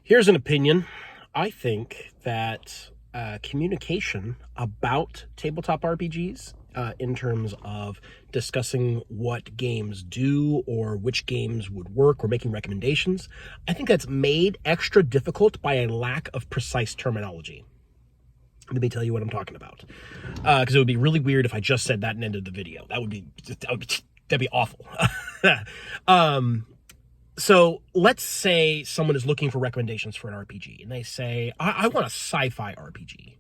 Here's an opinion. I think that communication about tabletop RPGs, in terms of discussing what games do or which games would work or making recommendations, I think that's made extra difficult by a lack of precise terminology. Let me tell you what I'm talking about, because it would be really weird if I just said that and ended the video. That'd be awful. So let's say someone is looking for recommendations for an RPG, and they say, I want a sci-fi RPG.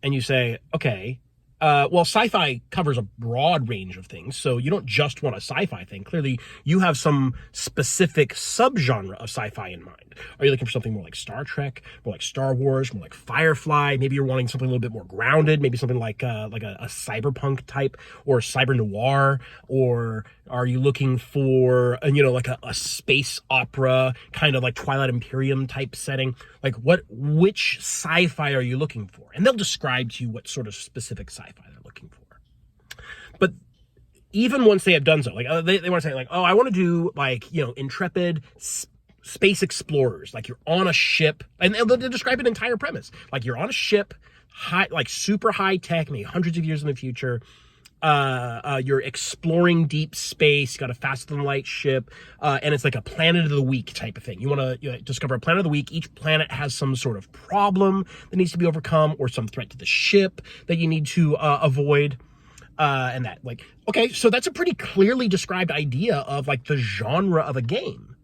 And you say, okay, well, sci-fi covers a broad range of things, so you don't just want a sci-fi thing. Clearly, you have some specific subgenre of sci-fi in mind. Are you looking for something more like Star Trek, more like Star Wars, more like Firefly? Maybe you're wanting something a little bit more grounded, maybe something like a cyberpunk type or cyber noir, or are you looking for, like a space opera, kind of like Twilight Imperium type setting? Like which sci-fi are you looking for? And they'll describe to you what sort of specific sci-fi they're looking for. But even once they have done so, like they want to say like, oh, I want to do like, intrepid space explorers. Like you're on a ship, and they'll describe an entire premise. Like you're on a ship, super high tech, maybe hundreds of years in the future. You're exploring deep space, you got a faster than light ship, and it's like a planet of the week type of thing. You want to discover a planet of the week. Each planet has some sort of problem that needs to be overcome, or some threat to the ship that you need to avoid. And that, like, okay, so that's a pretty clearly described idea of like the genre of a game.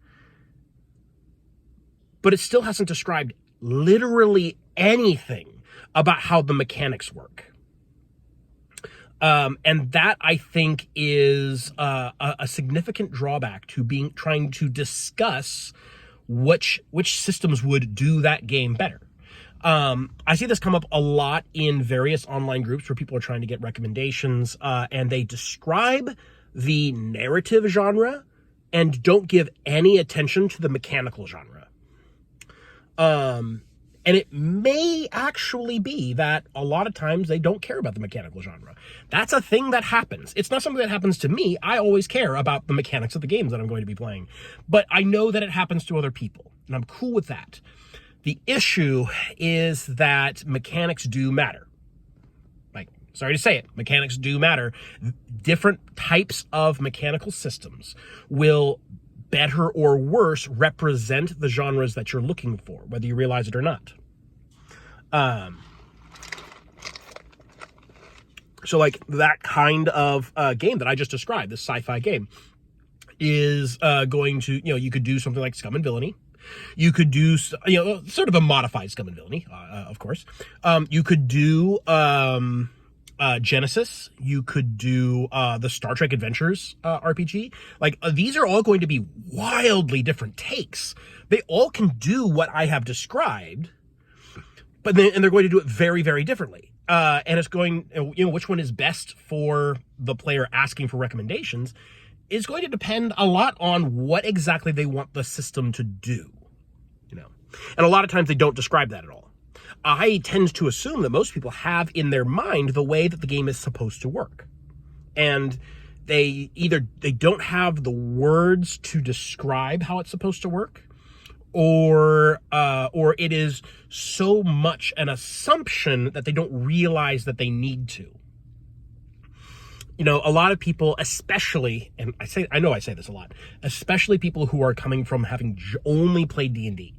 But it still hasn't described literally anything about how the mechanics work. And that, I think, is a significant drawback to trying to discuss which systems would do that game better. I see this come up a lot in various online groups where people are trying to get recommendations, and they describe the narrative genre and don't give any attention to the mechanical genre. And it may actually be that a lot of times they don't care about the mechanical genre. That's a thing that happens. It's not something that happens to me. I always care about the mechanics of the games that I'm going to be playing. But I know that it happens to other people, and I'm cool with that. The issue is that mechanics do matter. Like, sorry to say it, mechanics do matter. Different types of mechanical systems will better or worse represent the genres that you're looking for, whether you realize it or not. So like that kind of game that I just described, this sci-fi game, is going to, you could do something like Scum and Villainy. You could do, sort of a modified Scum and Villainy, of course. You could do Genesis. You could do the Star Trek Adventures RPG. Like these are all going to be wildly different takes. They all can do what I have described, and they're going to do it very, very differently. And it's going, which one is best for the player asking for recommendations is going to depend a lot on what exactly they want the system to do, And a lot of times they don't describe that at all. I tend to assume that most people have in their mind the way that the game is supposed to work. And they don't have the words to describe how it's supposed to work, or it is so much an assumption that they don't realize that they need to. A lot of people, especially, and I know I say this a lot, especially people who are coming from having only played D&D.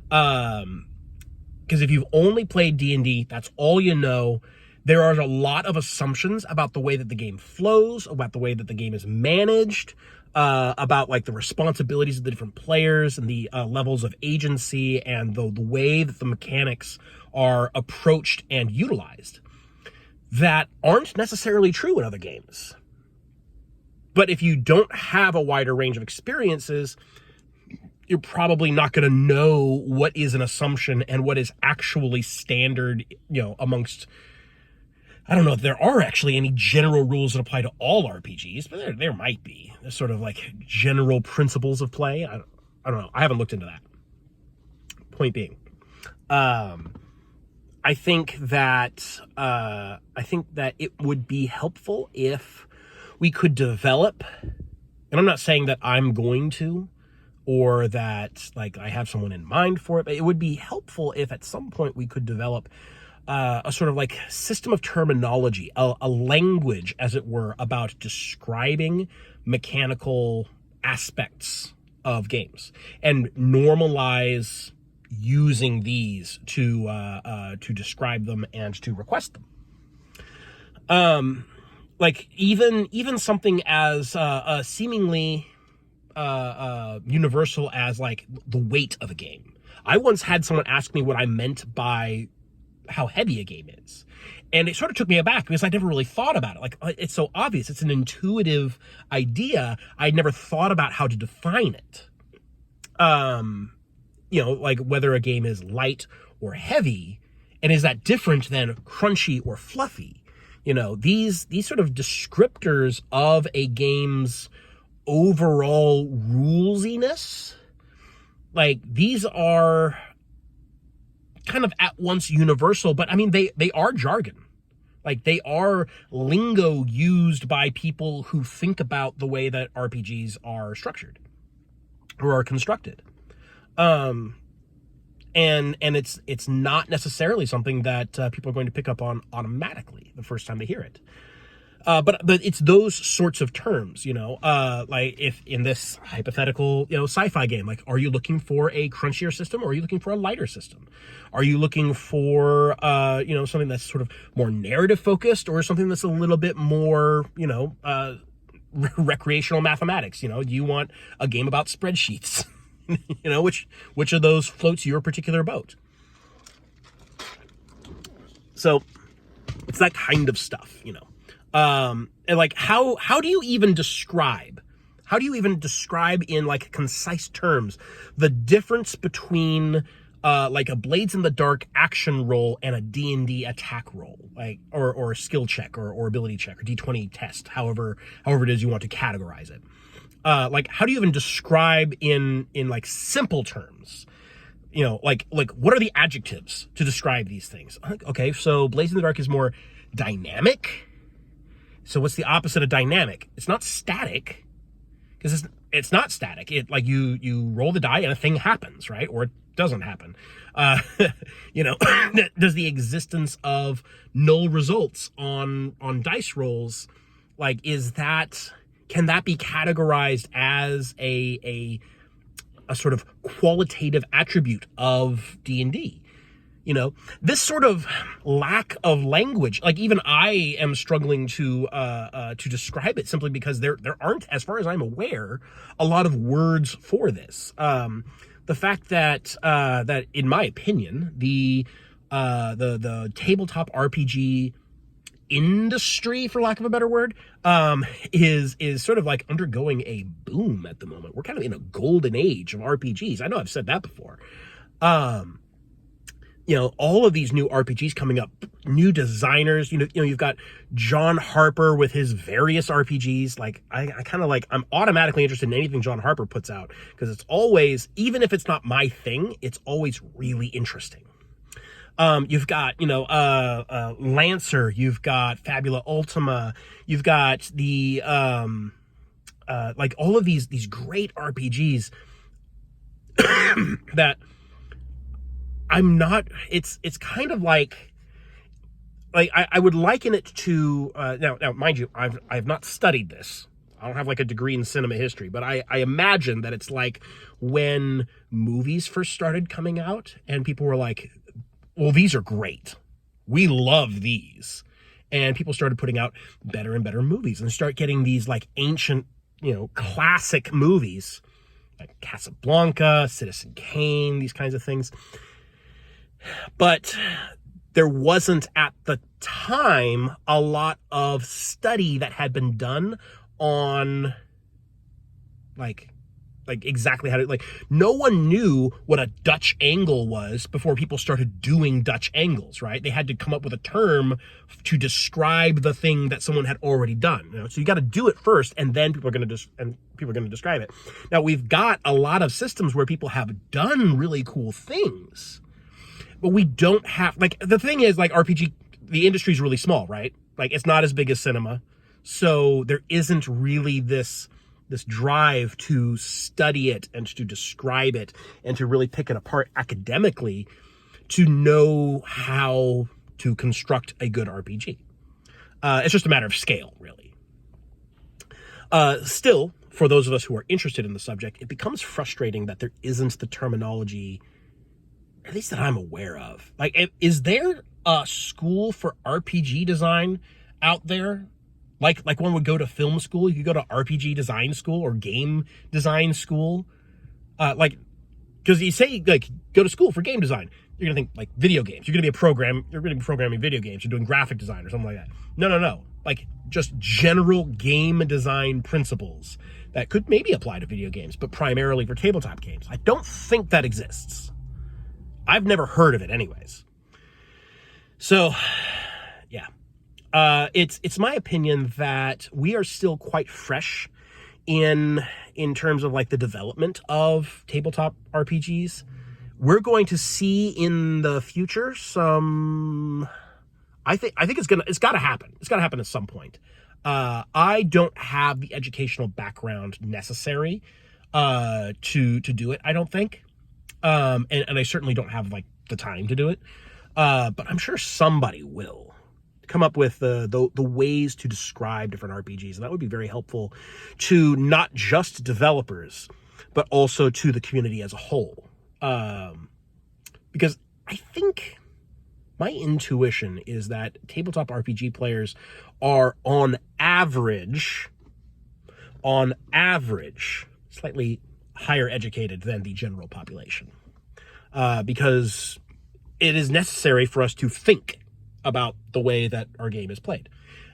Because if you've only played D&D, that's all you know. There are a lot of assumptions about the way that the game flows, about the way that the game is managed, about like the responsibilities of the different players and the levels of agency and the way that the mechanics are approached and utilized that aren't necessarily true in other games. But if you don't have a wider range of experiences, you're probably not going to know what is an assumption and what is actually standard, amongst, I don't know if there are actually any general rules that apply to all RPGs, but there might be. There's sort of like general principles of play. I don't know. I haven't looked into that. Point being, I think that it would be helpful if we could develop, and I'm not saying that I'm going to, or that like I have someone in mind for it. But it would be helpful if at some point we could develop a sort of like system of terminology, a language, as it were, about describing mechanical aspects of games, and normalize using these to describe them and to request them. Like even something as seemingly universal as like the weight of a game. I once had someone ask me what I meant by how heavy a game is, and it sort of took me aback because I never really thought about it. Like, it's so obvious, it's an intuitive idea. I never thought about how to define it. Like whether a game is light or heavy, and is that different than crunchy or fluffy? These sort of descriptors of a game's overall rulesiness, like these are kind of at once universal, but I mean, they are jargon. Like, they are lingo used by people who think about the way that RPGs are structured or are constructed. And it's not necessarily something that people are going to pick up on automatically the first time they hear it. But it's those sorts of terms, like if in this hypothetical, sci-fi game, like, are you looking for a crunchier system or are you looking for a lighter system? Are you looking for, something that's sort of more narrative focused, or something that's a little bit more, recreational mathematics? Do you want a game about spreadsheets? Which of those floats your particular boat? So it's that kind of stuff, and like, how do you even describe in like concise terms the difference between like a Blades in the Dark action roll and a D&D attack roll, like, or a skill check or ability check or D20 test, however it is you want to categorize it. Like, how do you even describe in like simple terms? Like what are the adjectives to describe these things? Okay, so Blades in the Dark is more dynamic. So what's the opposite of dynamic? It's not static, because it's not static. It, like, you roll the die and a thing happens, right? Or it doesn't happen. Does the existence of null results on dice rolls, like, can that be categorized as a sort of qualitative attribute of D&D? This sort of lack of language, like, even I am struggling to describe it, simply because there aren't, as far as I'm aware, a lot of words for this. The fact that in my opinion, the tabletop RPG industry, for lack of a better word, is sort of like undergoing a boom at the moment. We're kind of in a golden age of RPGs. I know I've said that before. All of these new RPGs coming up, new designers, you've got John Harper with his various RPGs. Like, I kind of like, I'm automatically interested in anything John Harper puts out, because it's always, even if it's not my thing, it's always really interesting. You've got, Lancer, you've got Fabula Ultima, you've got the, like, all of these great RPGs that I'm not, it's kind of like I would liken it to, now mind you, I've not studied this. I don't have like a degree in cinema history, but I imagine that it's like when movies first started coming out and people were like, well, these are great, we love these. And people started putting out better and better movies, and start getting these like ancient, classic movies like Casablanca, Citizen Kane, these kinds of things. But there wasn't at the time a lot of study that had been done on like exactly how to, like, no one knew what a Dutch angle was before people started doing Dutch angles, right? They had to come up with a term to describe the thing that someone had already done. So you got to do it first, and then people are going to describe it. Now, we've got a lot of systems where people have done really cool things, but we don't have, like, the thing is, like, RPG, the industry is really small, right? Like, it's not as big as cinema. So there isn't really this drive to study it and to describe it and to really pick it apart academically to know how to construct a good RPG. It's just a matter of scale, really. Still, for those of us who are interested in the subject, it becomes frustrating that there isn't the terminology, at least that I'm aware of. Like, is there a school for RPG design out there? Like one would go to film school, you could go to RPG design school or game design school. Because you say, like, go to school for game design, you're gonna think like video games. You're gonna be programming video games. You're doing graphic design or something like that. No. Like, just general game design principles that could maybe apply to video games, but primarily for tabletop games. I don't think that exists. I've never heard of it anyways. So, yeah. It's my opinion that we are still quite fresh in terms of like the development of tabletop RPGs. We're going to see in the future some. I think it's got to happen. It's got to happen at some point. I don't have the educational background necessary to do it. I don't think, and I certainly don't have like the time to do it. But I'm sure somebody will come up with the ways to describe different RPGs, and that would be very helpful to not just developers, but also to the community as a whole. Because I think my intuition is that tabletop RPG players are on average, slightly higher educated than the general population. Because it is necessary for us to think about the way that our game is played.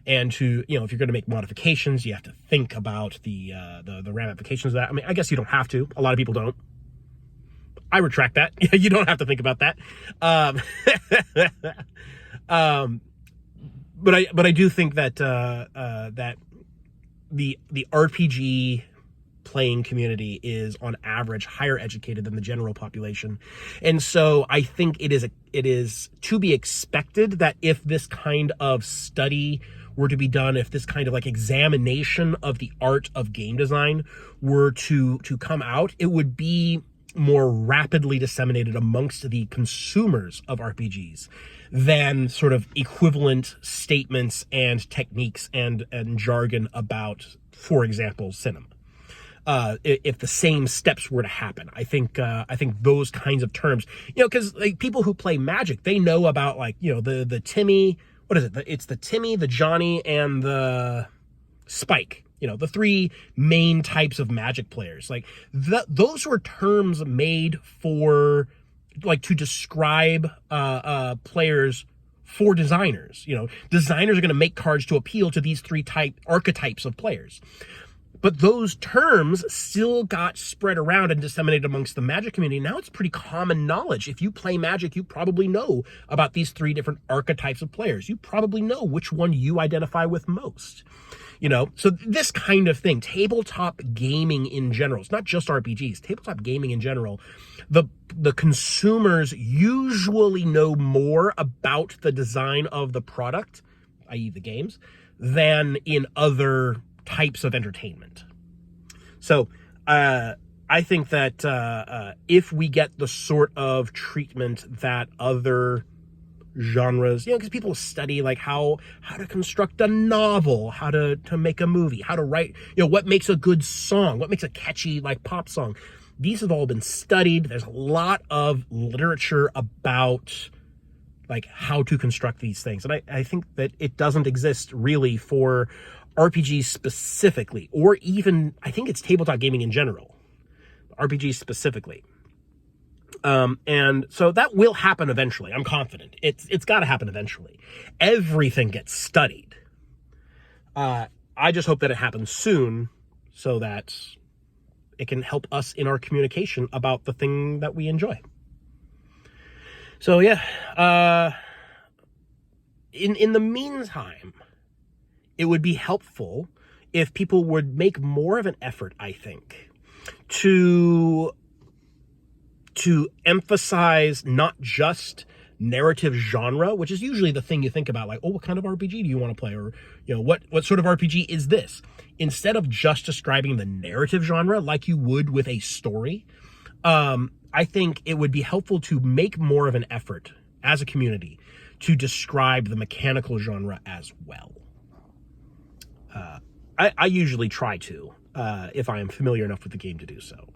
And to, if you're going to make modifications, you have to think about the ramifications of that. I mean, I guess you don't have to. A lot of people don't. I retract that. You don't have to think about that. But I do think that that the RPG playing community is on average higher educated than the general population. And so I think it is to be expected that if this kind of study were to be done, if this kind of like examination of the art of game design were to come out, it would be more rapidly disseminated amongst the consumers of RPGs than sort of equivalent statements and techniques and jargon about, for example, cinema. If the same steps were to happen, I think those kinds of terms, because like people who play Magic, they know about like, the Timmy, what is it? It's the Timmy, the Johnny, and the Spike. The three main types of Magic players. Like those were terms made for like to describe players for designers. Designers are going to make cards to appeal to these three archetypes of players. But those terms still got spread around and disseminated amongst the Magic community. Now it's pretty common knowledge. If you play Magic, you probably know about these three different archetypes of players. You probably know which one you identify with most. So this kind of thing, tabletop gaming in general, it's not just RPGs, tabletop gaming in general, the consumers usually know more about the design of the product, i.e. the games, than in other types of entertainment. So I think that if we get the sort of treatment that other genres, because people study like how to construct a novel, how to make a movie, how to write, what makes a good song, what makes a catchy like pop song. These have all been studied. There's a lot of literature about like how to construct these things. And I think that it doesn't exist really for RPGs specifically, or even I think it's tabletop gaming in general, RPGs specifically. And so that will happen eventually. I'm confident. It's got to happen eventually. Everything gets studied. I just hope that it happens soon so that it can help us in our communication about the thing that we enjoy. So yeah, in the meantime, it would be helpful if people would make more of an effort, I think, to emphasize not just narrative genre, which is usually the thing you think about, like, oh, what kind of RPG do you want to play? Or, what sort of RPG is this? Instead of just describing the narrative genre like you would with a story, I think it would be helpful to make more of an effort as a community to describe the mechanical genre as well. I usually try to, if I am familiar enough with the game to do so.